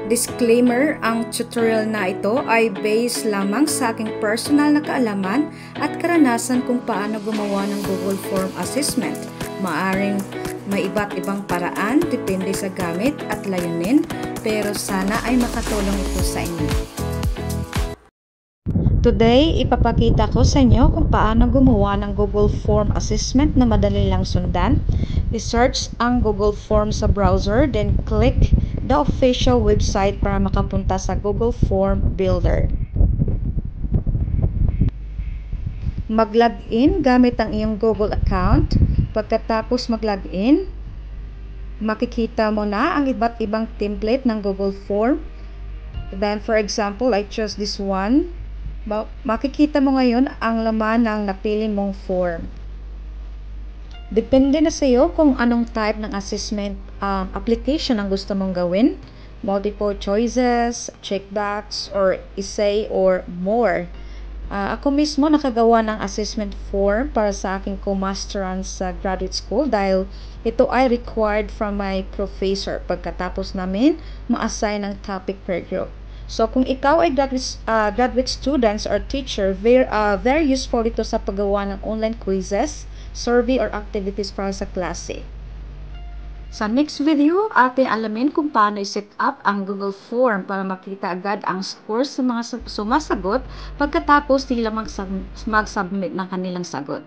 Disclaimer, ang tutorial na ito ay based lamang sa aking personal na kaalaman at karanasan kung paano gumawa ng Google Form Assessment. Maaring may iba't ibang paraan, depende sa gamit at layunin, pero sana ay makatulong ito sa inyo. Today, ipapakita ko sa inyo kung paano gumawa ng Google Form Assessment na madali lang sundan. I-search ang Google Form sa browser, then click the official website para makapunta sa Google Form Builder. Mag-login gamit ang iyong Google account. Pagkatapos mag-login, makikita mo na ang iba't ibang template ng Google Form. Then, for example, I chose this one. Makikita mo ngayon ang laman ng napili mong form. Depende na sa iyo kung anong type ng assessment application ang gusto mong gawin. Multiple choices, checkbox, or essay, or more. Ako mismo nakagawa ng assessment form para sa aking co-masteran sa graduate school dahil ito ay required from my professor pagkatapos namin ma-assign ng topic per group. So, kung ikaw ay graduate students or teacher, very useful ito sa paggawa ng online quizzes, survey, or activities para sa klase. Sa next video, ating alamin kung paano i-set up ang Google Form para makita agad ang scores sa mga sumasagot pagkatapos nila mag-submit ng kanilang sagot.